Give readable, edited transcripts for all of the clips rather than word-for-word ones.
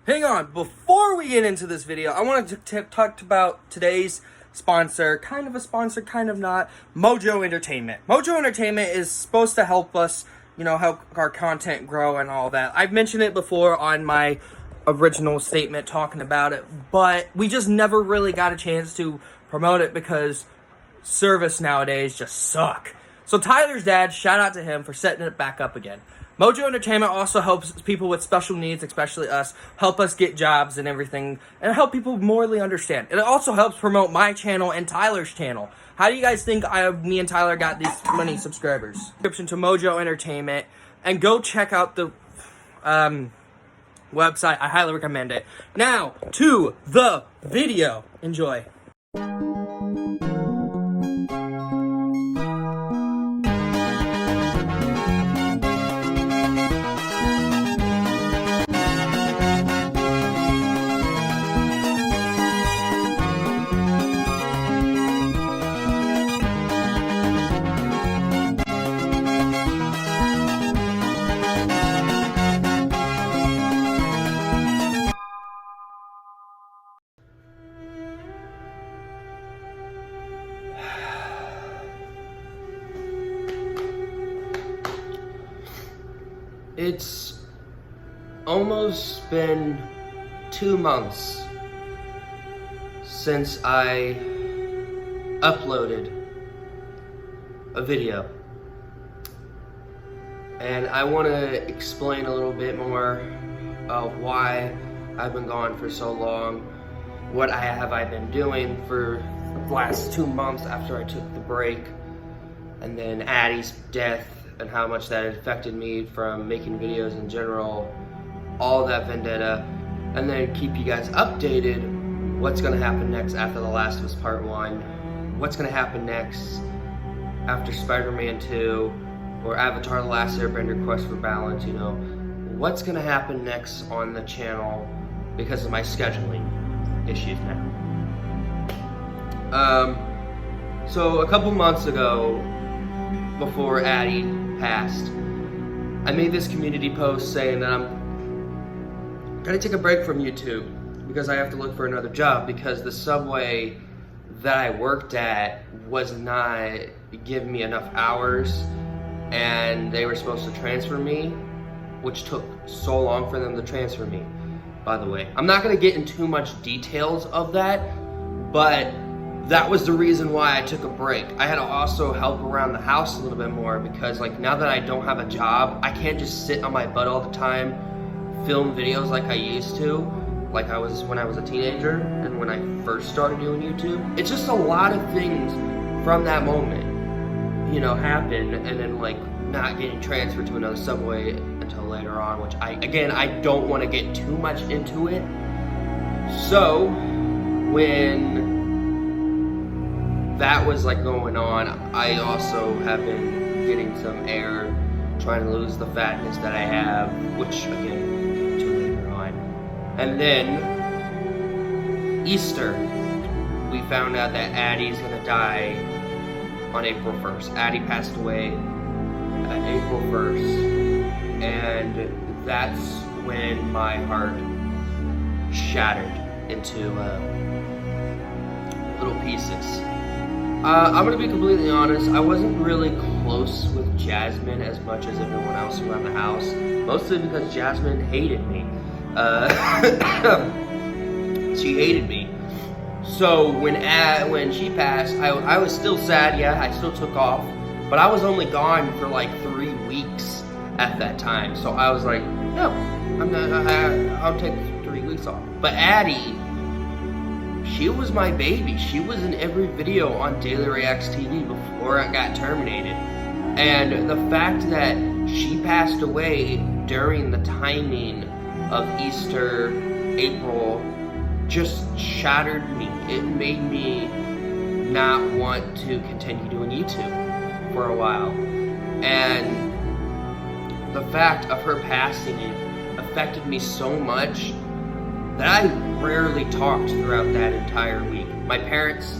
Hang on, before we get into this video, I wanted to talk about today's sponsor, kind of a sponsor, kind of not, Mojo Entertainment. Mojo Entertainment is supposed to help us, help our content grow and all that. I've mentioned it before on my original statement talking about it, but we just never really got a chance to promote it because service nowadays just suck. So Tyler's dad, shout out to him for setting it back up again. Mojo Entertainment also helps people with special needs, especially us, help us get jobs and everything, and help people morally understand. It also helps promote my channel and Tyler's channel. How do you guys think me and Tyler got these many subscribers? Subscription to Mojo Entertainment, and go check out the website. I highly recommend it. Now, to the video. Enjoy. It's almost been 2 months since I uploaded a video, and I want to explain a little bit more of why I've been gone for so long, what I've been doing for the last 2 months after I took the break, and then Addie's death and how much that affected me from making videos in general, all that vendetta, and then keep you guys updated what's gonna happen next after The Last of Us Part 1, what's gonna happen next after Spider-Man 2, or Avatar The Last Airbender Quest for Balance, what's gonna happen next on the channel because of my scheduling issues now. So a couple months ago, before Addie passed, I made this community post saying that I'm gonna take a break from YouTube because I have to look for another job because the Subway that I worked at was not giving me enough hours, and they were supposed to transfer me, which took so long for them to transfer me, by the way. I'm not gonna get into too much details of that, but that was the reason why I took a break. I had to also help around the house a little bit more because now that I don't have a job, I can't just sit on my butt all the time, film videos like I used to, like I was when I was a teenager and when I first started doing YouTube. It's just a lot of things from that moment, happened, and then not getting transferred to another Subway until later on, which I don't want to get too much into it. So when that was going on, I also have been getting some air, trying to lose the fatness that I have, which again, we'll get to later on. And then Easter, we found out that Addie's gonna die on April 1st. Addie passed away April 1st, and that's when my heart shattered into little pieces. I'm gonna be completely honest, I wasn't really close with Jasmine as much as everyone else around the house, mostly because Jasmine hated me. She hated me. So when she passed, I was still sad, yeah, I still took off, but I was only gone for 3 weeks at that time. So I was like, no, I'll take 3 weeks off. But Addie, she was my baby. She was in every video on Daily Reacts TV before I got terminated. And the fact that she passed away during the timing of Easter, April, just shattered me. It made me not want to continue doing YouTube for a while. And the fact of her passing affected me so much that I rarely talked throughout that entire week. My parents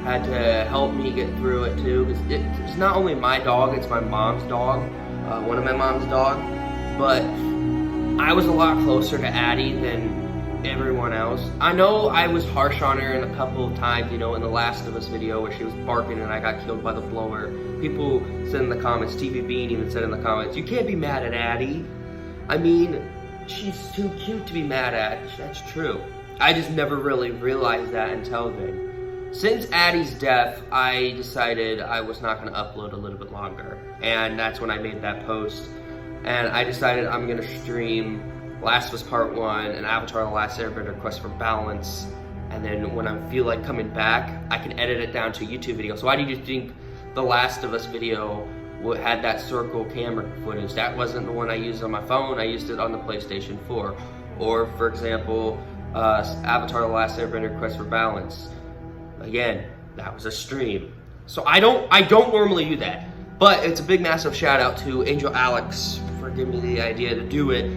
had to help me get through it too, because it's not only my dog, it's my mom's dog, one of my mom's dog, but I was a lot closer to Addie than everyone else. I know I was harsh on her in a couple of times, you know, in the Last of Us video where she was barking and I got killed by the blower. People said in the comments, TV Bean even said in the comments, you can't be mad at Addie. I mean, she's too cute to be mad at. That's true. I just never really realized that until then. Since Addie's death, I decided I was not going to upload a little bit longer. And that's when I made that post. And I decided I'm going to stream Last of Us Part 1 and Avatar: The Last Airbender Quest for Balance. And then when I feel like coming back, I can edit it down to a YouTube video. So why do you think the Last of Us video had that circle camera footage? That wasn't the one I used on my phone. I used it on the PlayStation 4. Or, for example, Avatar: The Last Airbender Quest for Balance. Again, that was a stream. So I don't normally do that. But it's a big, massive shout out to Angel Alex for giving me the idea to do it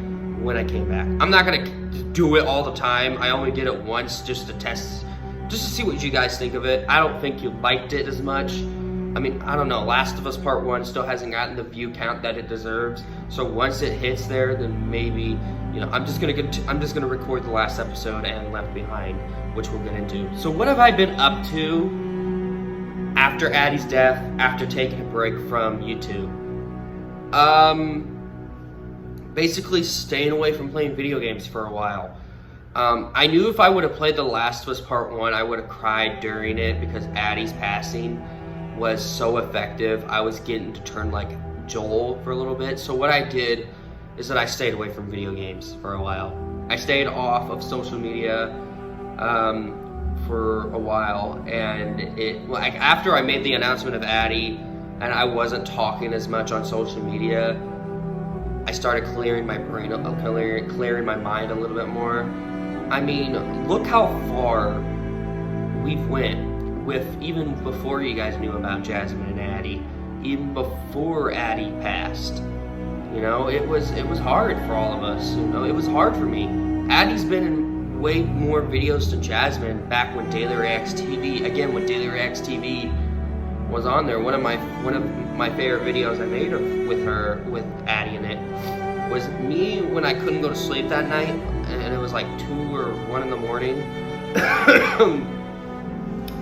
when I came back. I'm not gonna do it all the time. I only did it once just to test, just to see what you guys think of it. I don't think you liked it as much. I mean, I don't know. Last of Us Part 1 still hasn't gotten the view count that it deserves. So once it hits there, then maybe, you know, I'm just gonna record the last episode and Left Behind, which we'll get into. So what have I been up to after Addie's death, after taking a break from YouTube? Basically staying away from playing video games for a while. I knew if I would have played The Last of Us Part 1, I would have cried during it because Addie's passing was so effective. I was getting to turn like Joel for a little bit. So what I did is that I stayed away from video games for a while. I stayed off of social media for a while, and like after I made the announcement of Addie and I wasn't talking as much on social media, I started clearing my brain, clearing my mind a little bit more. I mean, look how far we've went with, even before you guys knew about Jasmine and Addie, even before Addie passed. You know, it was hard for all of us. You know, it was hard for me. Addie's been in way more videos than Jasmine back when Daily Reacts TV. Again, when Daily Reacts TV was on there, one of my favorite videos I made with her, with Addie in it, was me when I couldn't go to sleep that night, and it was like 2 or 1 in the morning.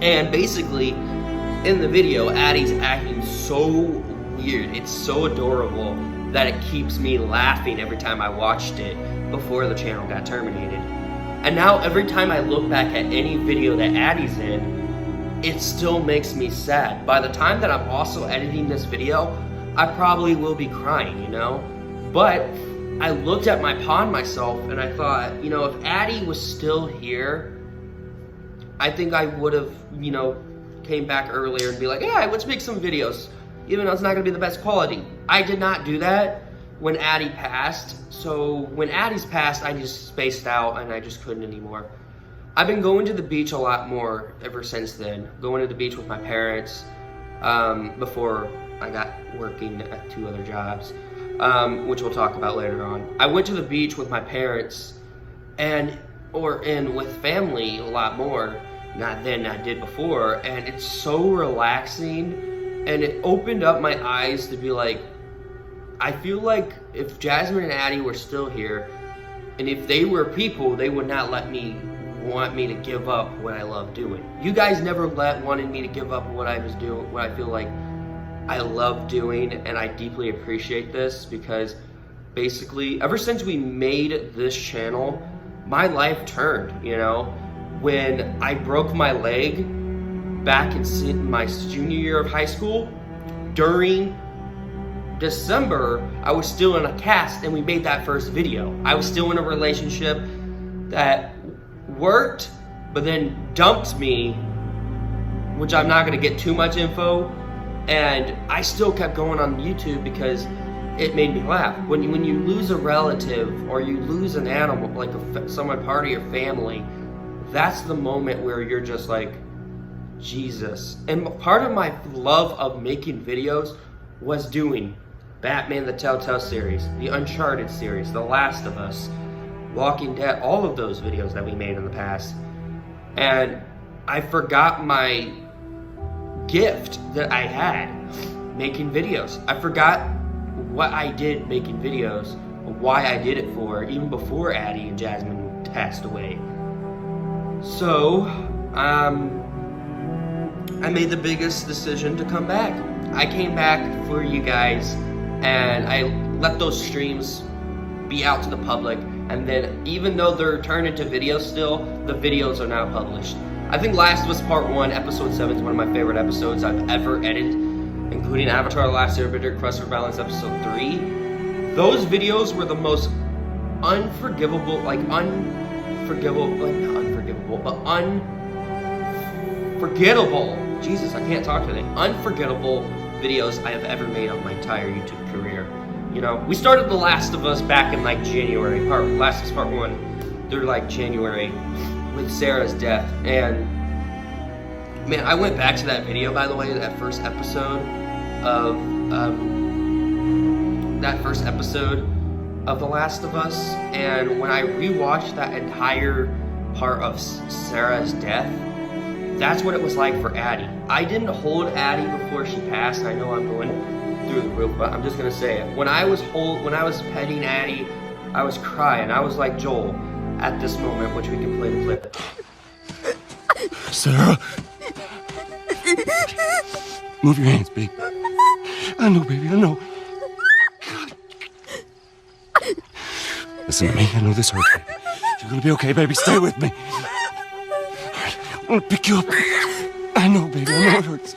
And basically, in the video, Addie's acting so weird. It's so adorable that it keeps me laughing every time I watched it before the channel got terminated. And now every time I look back at any video that Addie's in, it still makes me sad. By the time that I'm also editing this video, I probably will be crying, you know? But I looked at myself and I thought, you know, if Addie was still here, I think I would have, you know, came back earlier and be like, yeah, let's make some videos, even though it's not gonna be the best quality. I did not do that when Addie passed. So when Addie's passed, I just spaced out and I just couldn't anymore. I've been going to the beach a lot more ever since then. Going to the beach with my parents before I got working at 2 other jobs, which we'll talk about later on. I went to the beach with my parents and with family a lot more, not than I did before, and it's so relaxing, and it opened up my eyes to be like, I feel like if Jasmine and Addie were still here, and if they were people, they would not want me to give up what I love doing. You guys never wanted me to give up what I was doing, what I feel like I love doing, and I deeply appreciate this because basically, ever since we made this channel, my life turned, you know? When I broke my leg back in my junior year of high school, during December, I was still in a cast and we made that first video. I was still in a relationship that worked, but then dumped me, which I'm not gonna get too much info, and I still kept going on YouTube because it made me laugh. When you lose a relative or you lose an animal, like someone part of your family, that's the moment where you're just like, Jesus. And part of my love of making videos was doing Batman the Telltale series, the Uncharted series, The Last of Us, Walking Dead, all of those videos that we made in the past. And I forgot my gift that I had making videos. I forgot what I did making videos, why I did it for, even before Addie and Jasmine passed away. So, I made the biggest decision to come back. I came back for you guys, and I let those streams be out to the public, and then even though they're turned into videos still, the videos are now published. I think Last of Us Part 1, Episode 7 is one of my favorite episodes I've ever edited, including Avatar: The Last Airbender, Quest for Balance Episode 3. Those videos were the most unforgivable, unforgettable, Jesus, I can't talk today, unforgettable videos I have ever made on my entire YouTube career. You know, we started The Last of Us back in like January, Last of Us Part 1, through like January, with Sarah's death, and man, I went back to that video, by the way, that first episode of The Last of Us, and when I rewatched that entire part of Sarah's death, that's what it was like for Addie. I didn't hold Addie before she passed. I know I'm going through the roof, but I'm just gonna say it. When I was petting Addie, I was crying. I was like Joel at this moment, which we can play the clip. Sarah, move your hands, baby. I know, baby. I know. Listen to me. I know this hurts, baby. You're gonna be okay, baby. Stay with me. I'm gonna pick you up. I know, baby. I know it hurts.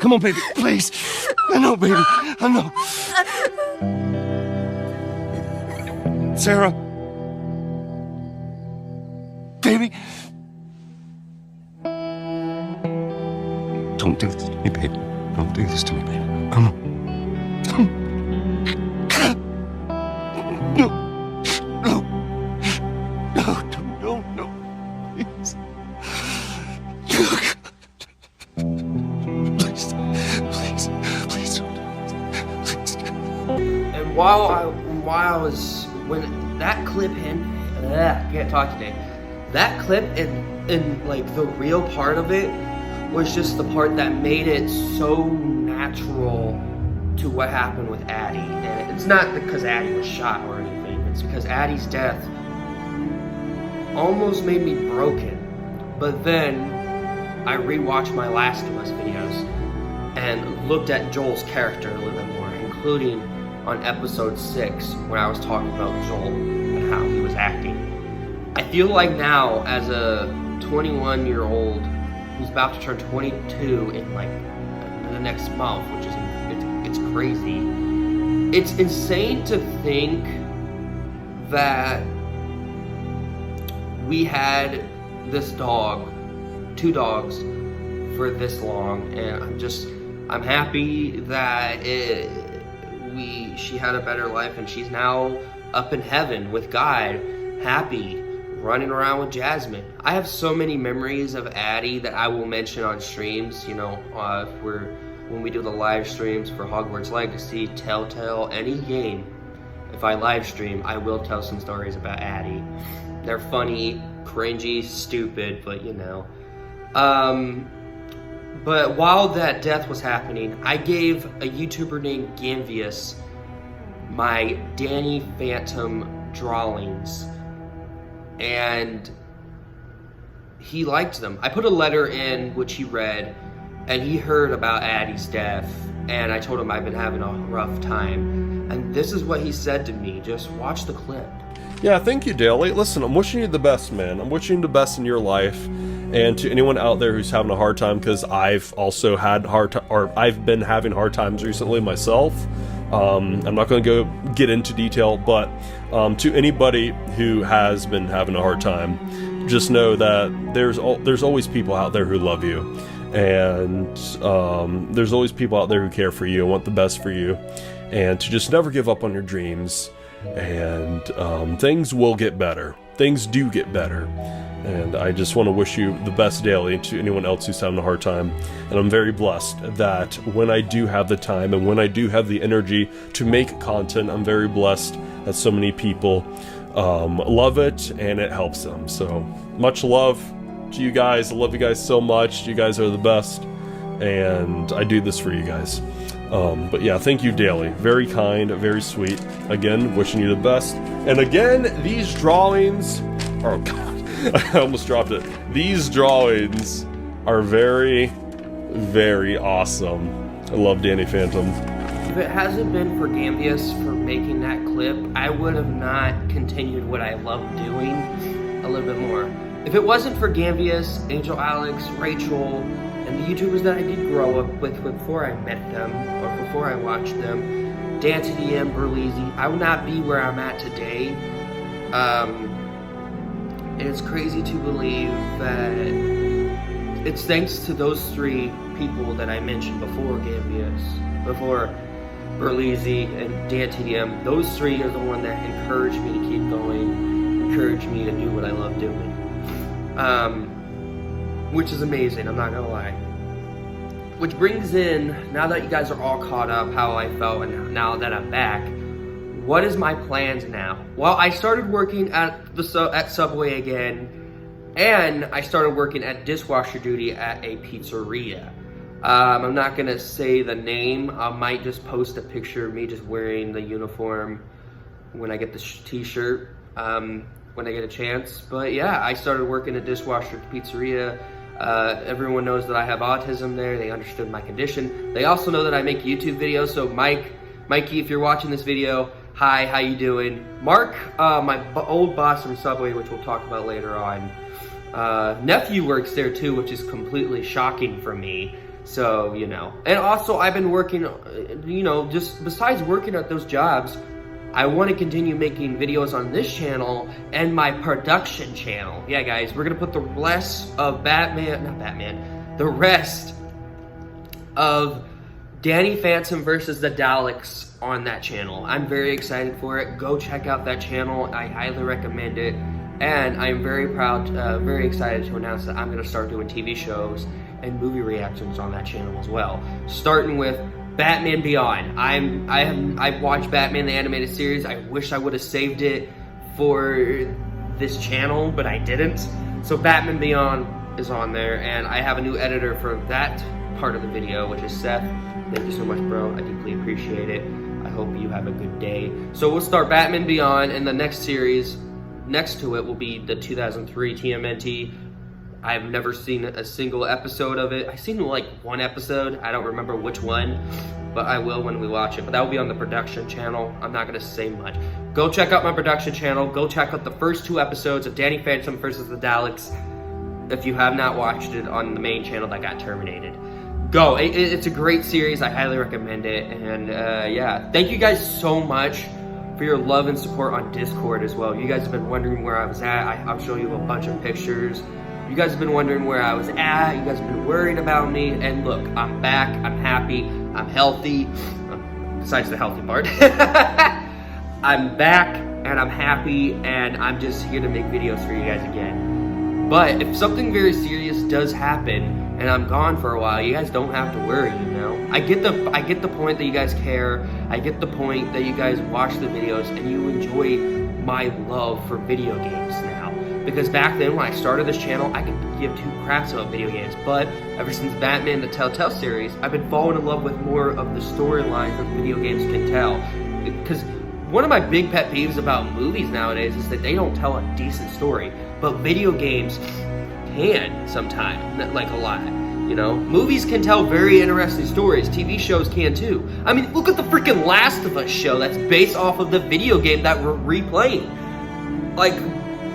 Come on, baby. Please. I know, baby. I know. Sarah. Baby. Don't do this to me, baby. Don't do this to me, baby. Come on. No. No. No. No. No. Please. Please don't. Please. And when that clip can't talk today. That clip and like the real part of it was just the part that made it so natural to what happened with Addie. And it's not because Addie was shot or anything. It's because Addie's death almost made me broken. But then I rewatched my Last of Us videos and looked at Joel's character a little bit more, including on episode 6 when I was talking about Joel and how he was acting. I feel like now, as a 21-year-old who's about to turn 22 in like the next month, which is it's crazy. It's insane to think that we had this dog, 2 dogs, for this long, and I'm happy that she had a better life, and she's now up in heaven with God, happy, running around with Jasmine. I have so many memories of Addie that I will mention on streams, you know, when we do the live streams for Hogwarts Legacy, Telltale, any game. If I live stream, I will tell some stories about Addie. They're funny, cringy, stupid, but you know. But while that death was happening, I gave a YouTuber named Ganvious my Danny Phantom drawings, and he liked them. I put a letter in which he read, and he heard about Addie's death, and I told him I've been having a rough time, and this is what he said to me. Just watch the clip. Yeah, thank you, Daly. Listen, I'm wishing you the best, man. I'm wishing you the best in your life. And to anyone out there who's having a hard time, because I've also had I've been having hard times recently myself. I'm not going to get into detail, but to anybody who has been having a hard time, just know that there's always people out there who love you, and there's always people out there who care for you and want the best for you, and to just never give up on your dreams. And things will get better. Things do get better. And I just want to wish you the best daily, to anyone else who's having a hard time. And I'm very blessed that when I do have the time and when I do have the energy to make content, I'm very blessed that so many people love it and it helps them. So much love to you guys. I love you guys so much. You guys are the best. And I do this for you guys. But yeah, thank you, Daly. Very kind, very sweet. Again, wishing you the best. And again, these drawings... Oh, God. I almost dropped it. These drawings are very, very awesome. I love Danny Phantom. If it hasn't been for Ganvious for making that clip, I would have not continued what I love doing a little bit more. If it wasn't for Ganvious, Angel Alex, Rachel, and the YouTubers that I did grow up with before I met them, or before I watched them, Dan TDM, Burleezy, I would not be where I'm at today. And it's crazy to believe that it's thanks to those three people that I mentioned before Ganvious, before Burleezy and Dan TDM. Those three are the ones that encouraged me to keep going, encouraged me to do what I love doing. Which is amazing, I'm not gonna lie. Which brings in, now that you guys are all caught up, how I felt, and now that I'm back, what is my plans now? Well, I started working at Subway again, and I started working at dishwasher duty at a pizzeria. I'm not gonna say the name. I might just post a picture of me just wearing the uniform when I get the t-shirt, when I get a chance. But yeah, I started working at dishwasher pizzeria. Everyone knows that I have autism there. They understood my condition. They also know that I make YouTube videos. So Mikey, if you're watching this video, hi, how you doing? Mark, my old boss from Subway, which we'll talk about later on. Nephew works there too, which is completely shocking for me. So, you know. And also, I've been working, you know, just besides working at those jobs, I want to continue making videos on this channel and my production channel. Yeah, guys, we're going to put the rest of the rest of Danny Phantom versus the Daleks on that channel. I'm very excited for it. Go check out that channel. I highly recommend it. And I'm very proud, very excited to announce that I'm going to start doing TV shows and movie reactions on that channel as well. Starting with Batman Beyond. I've watched Batman the animated series. I wish I would have saved it for this channel, but I didn't. So Batman Beyond is on there, and I have a new editor for that part of the video, which is Seth. Thank you so much, bro. I deeply appreciate it. I hope you have a good day. So we'll start Batman Beyond, and the next series next to it will be the 2003 TMNT. I've never seen a single episode of it. I've seen like one episode. I don't remember which one, but I will when we watch it. But that will be on the production channel. I'm not gonna say much. Go check out my production channel. Go check out the first 2 episodes of Danny Phantom versus the Daleks if you have not watched it on the main channel that got terminated. Go, it's a great series. I highly recommend it. And yeah, thank you guys so much for your love and support on Discord as well. You guys have been wondering where I was at. I'll show you a bunch of pictures. You guys have been wondering where I was at. You guys have been worried about me. And look, I'm back. I'm happy. I'm healthy. Besides the healthy part. I'm back and I'm happy and I'm just here to make videos for you guys again. But if something very serious does happen and I'm gone for a while, you guys don't have to worry, you know? I get the point that you guys care. I get the point that you guys watch the videos and you enjoy my love for video games now. Because back then, when I started this channel, I could give 2 craps about video games. But ever since Batman the Telltale series, I've been falling in love with more of the storylines that video games can tell. Because one of my big pet peeves about movies nowadays is that they don't tell a decent story. But video games can sometimes, like a lot. You know, movies can tell very interesting stories. TV shows can too. I mean, look at the freaking Last of Us show that's based off of the video game that we're replaying. Like,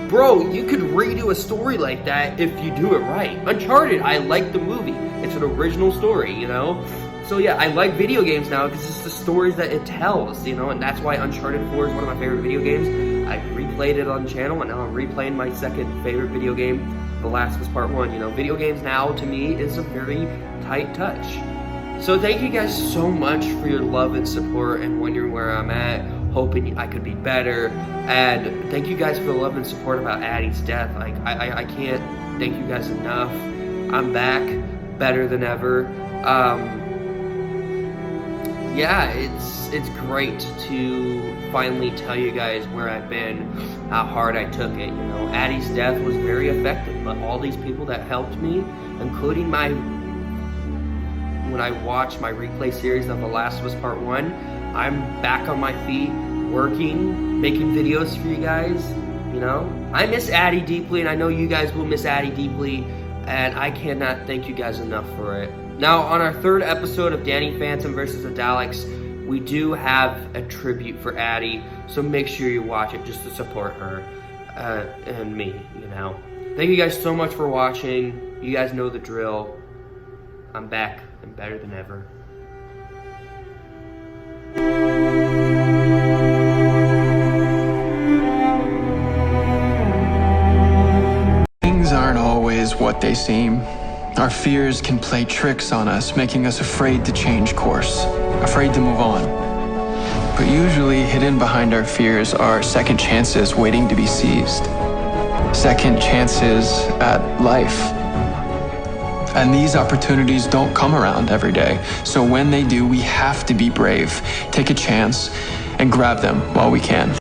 bro, you could redo a story like that if you do it right. Uncharted, I like the movie. It's an original story, you know? So yeah, I like video games now because it's the stories that it tells, you know? And that's why Uncharted 4 is one of my favorite video games. I replayed it on the channel, and now I'm replaying my second favorite video game, The Last of Us Part 1. You know, video games now, to me, is a very tight touch. So thank you guys so much for your love and support and wondering where I'm at, hoping I could be better. And thank you guys for the love and support about Addie's death. Like, I can't thank you guys enough. I'm back, better than ever. Yeah, it's great to finally tell you guys where I've been, how hard I took it, you know. Addie's death was very effective, but all these people that helped me, including my when I watch my replay series of The Last of Us Part 1, I'm back on my feet, working, making videos for you guys, you know? I miss Addie deeply, and I know you guys will miss Addie deeply, and I cannot thank you guys enough for it. Now, on our third episode of Danny Phantom versus the Daleks, we do have a tribute for Addie, so make sure you watch it just to support her and me, you know. Thank you guys so much for watching. You guys know the drill. I'm back and better than ever. Things aren't always what they seem. Our fears can play tricks on us, making us afraid to change course, afraid to move on. But usually hidden behind our fears are second chances waiting to be seized. Second chances at life. And these opportunities don't come around every day. So when they do, we have to be brave, take a chance, and grab them while we can.